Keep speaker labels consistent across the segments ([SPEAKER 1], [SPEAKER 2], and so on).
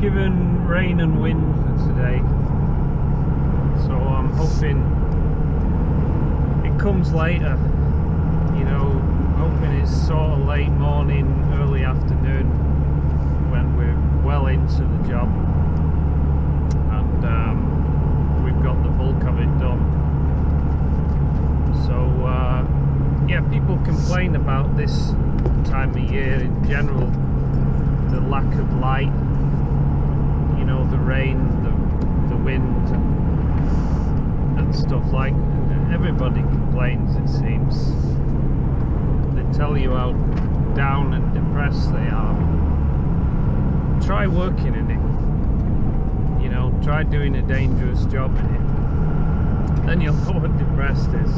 [SPEAKER 1] given rain and wind for today, so I'm hoping it comes later, you know, hoping it's sort of late morning, early afternoon when we're well into the job and we've got the bulk of it done. So yeah, people complain about this time of year in general, the lack of light, you know, the rain, the wind and stuff. Like, everybody complains, it seems. They tell you how down and depressed they are. Try working in it, you know, try doing a dangerous job in it, then you'll know what depressed is.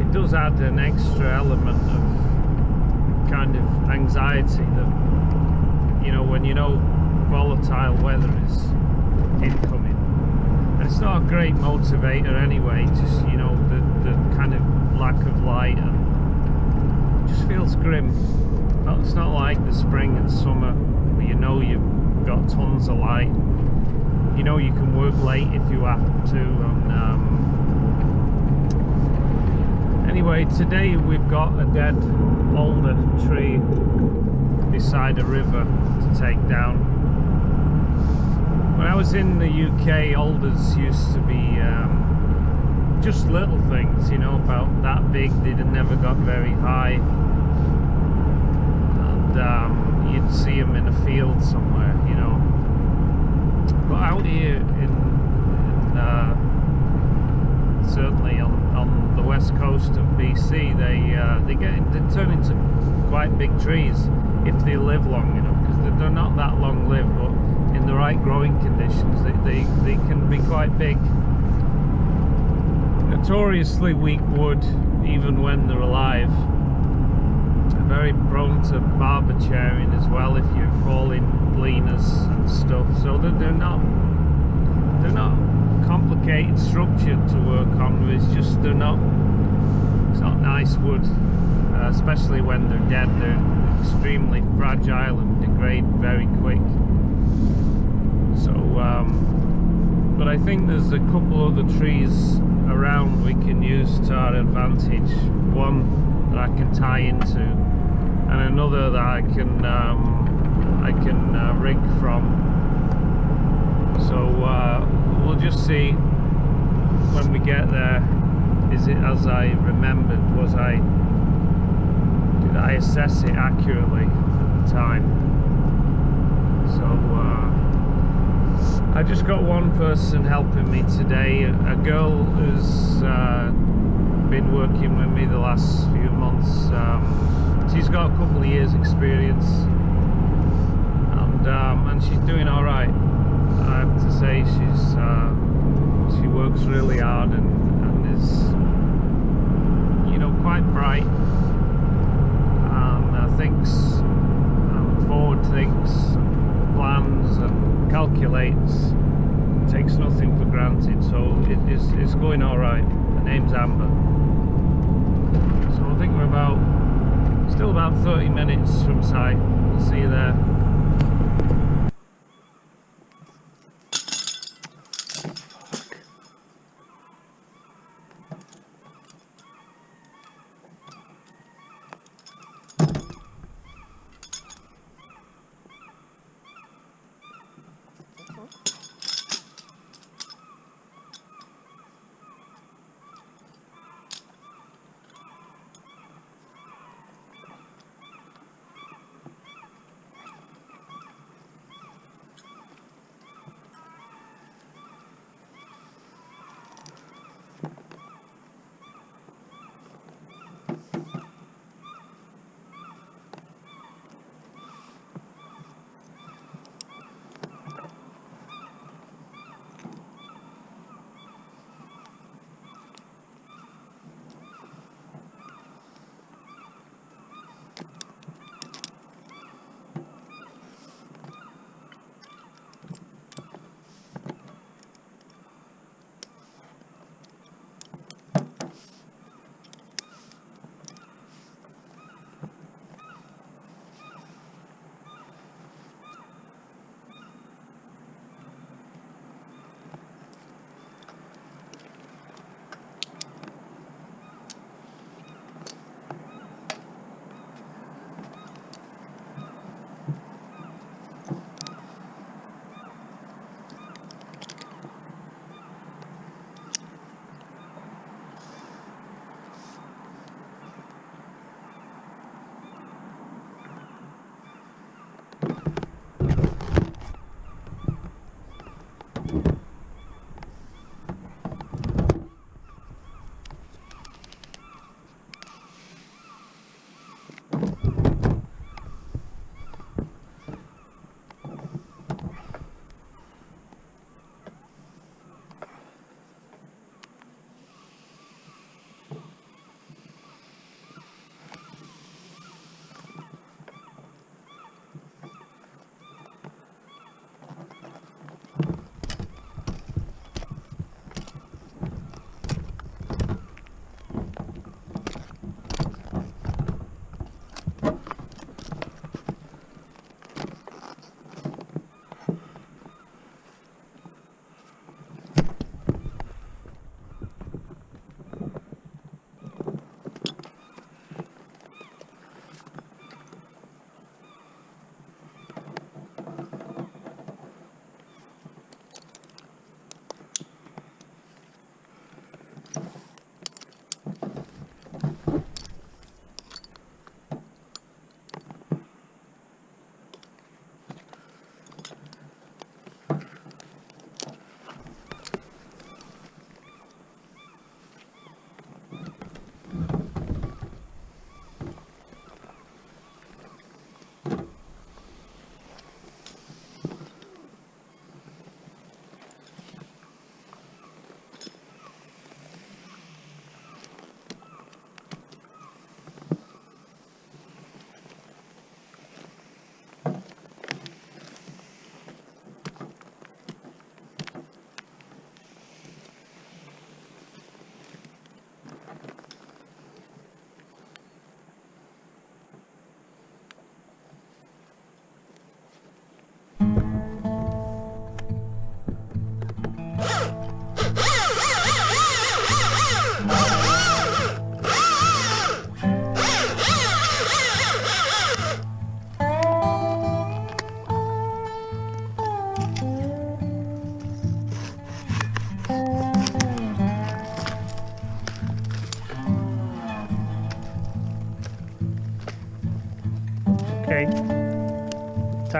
[SPEAKER 1] It does add an extra element of kind of anxiety that, you know, when you know volatile weather is incoming. And it's not a great motivator anyway, just, you know, the kind of lack of light, and it just feels grim. It's not like the spring and summer where you know you've got tons of light, you know you can work late if you have to. And anyway, today we've got a dead alder tree beside a river to take down. When I was in the UK, alders used to be just little things, you know, about that big. They never got very high, and you'd see them in a field somewhere, you know. But out here in certainly on the west coast of BC, they turn into quite big trees if they live long enough, because they're not that long lived, but in the right growing conditions they can be quite big. Notoriously weak wood even when they're alive. Very prone to barber chairing as well if you're falling leaners and stuff. So they're not complicated structure to work on. It's just it's not nice wood, especially when they're dead. They're extremely fragile and degrade very quick. So but I think there's a couple other trees around we can use to our advantage. One that I can tie into, and another that I can rig from. So we'll just see when we get there. Is it as I remembered? Did I assess it accurately at the time? So I just got one person helping me today, a girl who's been working with me the last few months. She's got a couple of years experience, and she's doing all right. I have to say, she works really hard and is, you know, quite bright, and thinks, forward thinks, plans and calculates, takes nothing for granted. So it's going all right. Her name's Amber. So I think we're still about 30 minutes from site. We'll see you there.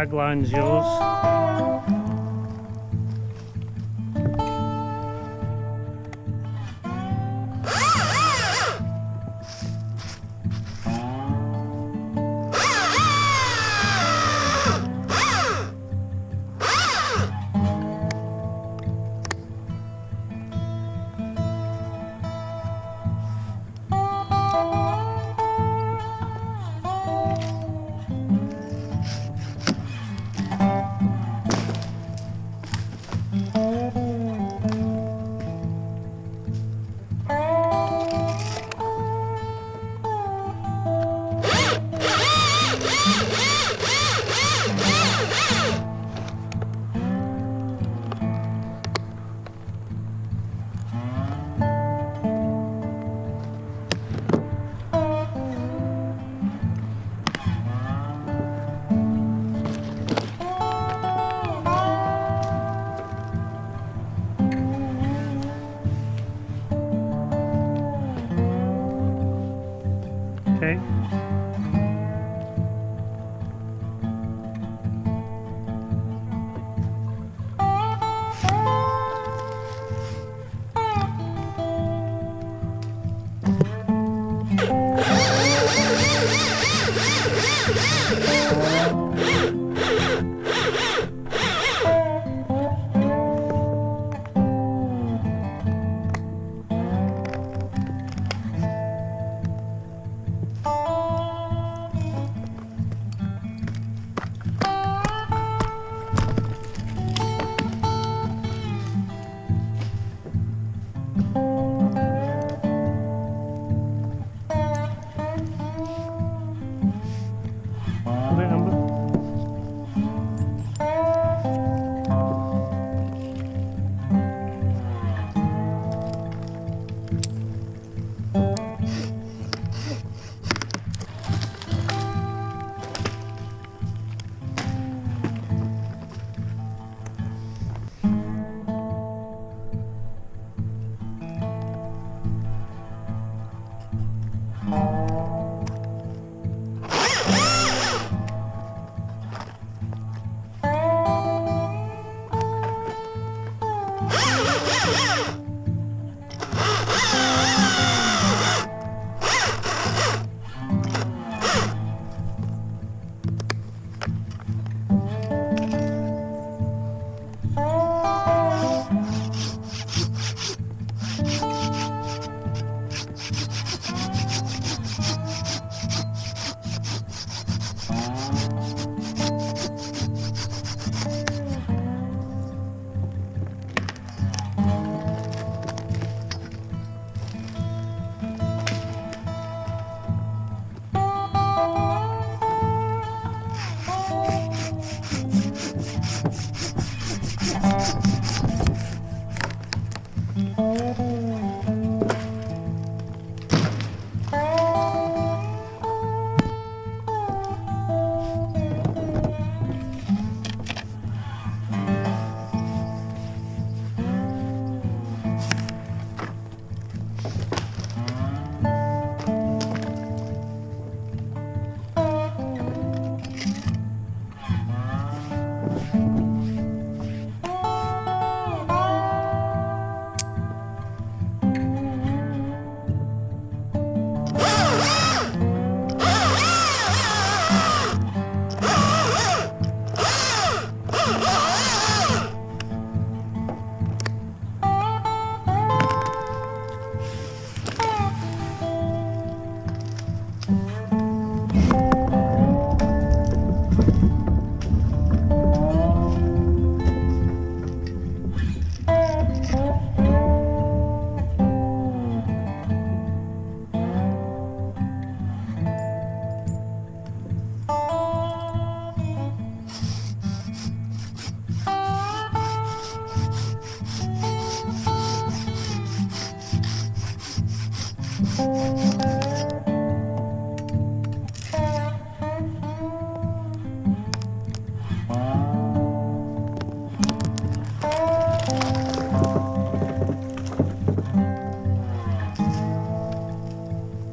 [SPEAKER 1] tagline's yours. Okay.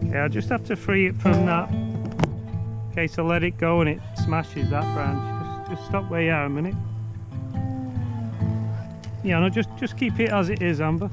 [SPEAKER 1] Okay, I just have to free it from that. Okay, so let it go and it smashes that branch. Just stop where you are a minute. Yeah, no, just keep it as it is, Amber.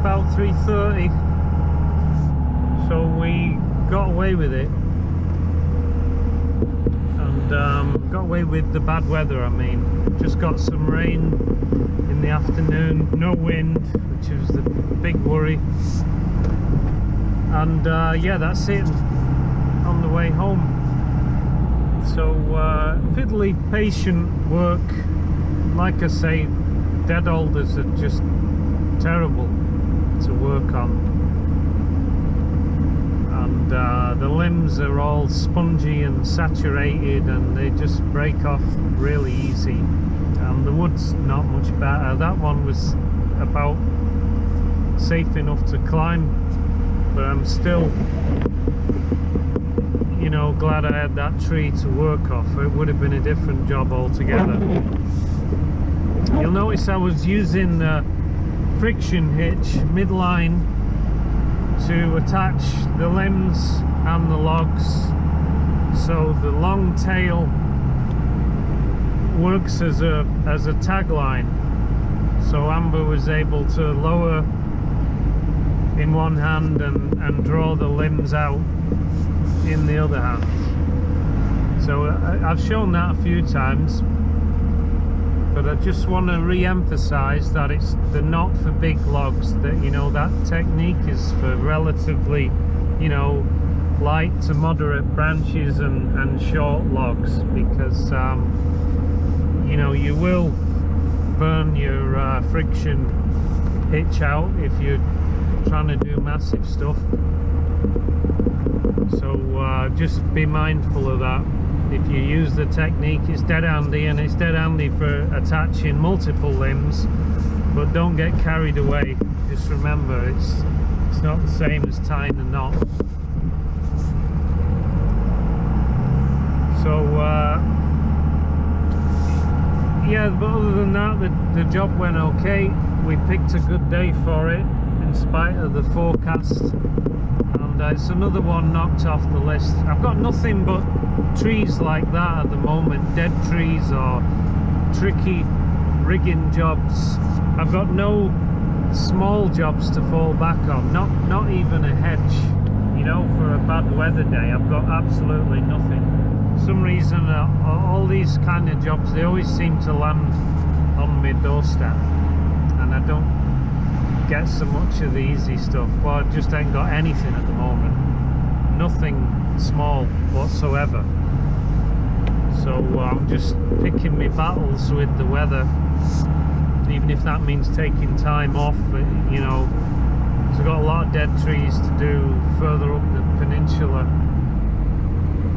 [SPEAKER 1] About 3:30, so we got away with it, and got away with the bad weather. I mean, just got some rain in the afternoon, no wind, which was the big worry, and yeah, that's it. on the way home. So fiddly, patient work. Like I say, dead alders are just terrible to work on, and the limbs are all spongy and saturated, and they just break off really easy, and the wood's not much better. That one was about safe enough to climb, but I'm still, you know, glad I had that tree to work off. It would have been a different job altogether. You'll notice I was using friction hitch midline to attach the limbs and the logs, so the long tail works as a tagline. So Amber was able to lower in one hand and draw the limbs out in the other hand. So I've shown that a few times, but I just want to re-emphasize that they're not for big logs. That, you know, that technique is for relatively, you know, light to moderate branches and short logs, because you know, you will burn your friction hitch out if you're trying to do massive stuff. So just be mindful of that. If you use the technique, it's dead handy, and it's dead handy for attaching multiple limbs, but don't get carried away. Just remember, it's not the same as tying a knot. So yeah, but other than that, the job went okay. We picked a good day for it in spite of the forecast, and it's another one knocked off the list. I've got nothing but trees like that at the moment, dead trees or tricky rigging jobs. I've got no small jobs to fall back on, not even a hedge, you know, for a bad weather day. I've got absolutely nothing. For some reason all these kind of jobs, they always seem to land on my doorstep, and I don't get so much of the easy stuff. Well, I just ain't got anything at the moment, nothing small whatsoever. So I'm just picking my battles with the weather, even if that means taking time off, you know. So I've got a lot of dead trees to do further up the peninsula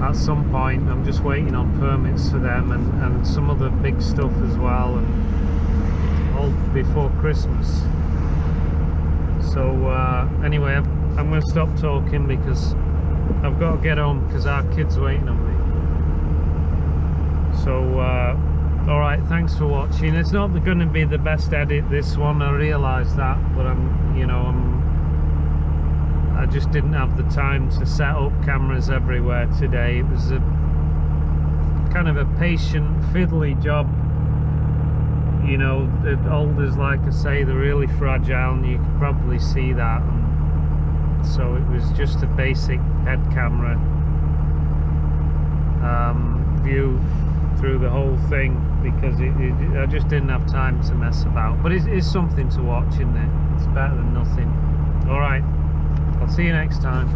[SPEAKER 1] at some point. I'm just waiting on permits for them, and some other big stuff as well, and all before Christmas. So anyway, I'm going to stop talking because I've got to get home because our kid's waiting on me. So alright, thanks for watching. It's not going to be the best edit, this one, I realise that, but I just didn't have the time to set up cameras everywhere today. It was a kind of a patient, fiddly job. You know, the alders, like I say, they're really fragile, and you can probably see that. And so it was just a basic head camera view through the whole thing, because I just didn't have time to mess about. But it's something to watch, isn't it? It's better than nothing. Alright, I'll see you next time.